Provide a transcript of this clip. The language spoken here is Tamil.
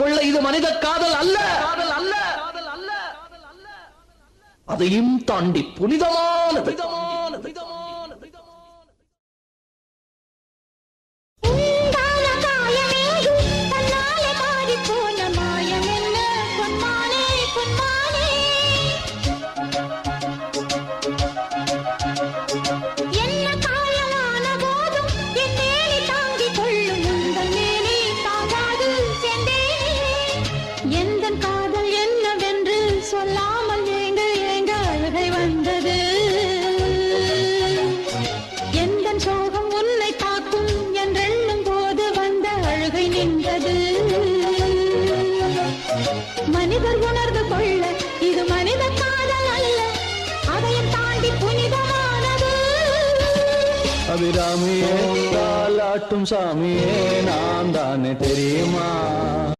கொள்ள இது மனித காதல் அல்ல, அதையும் தாண்டி புனிதமானது. மனிதர் உணர்ந்து கொள்ள இது மனித காதல் அல்ல, அதையும் தாண்டி புனிதமானது. அபிராமியே தாலாட்டும் சாமியே நான் தானே தெரியுமா?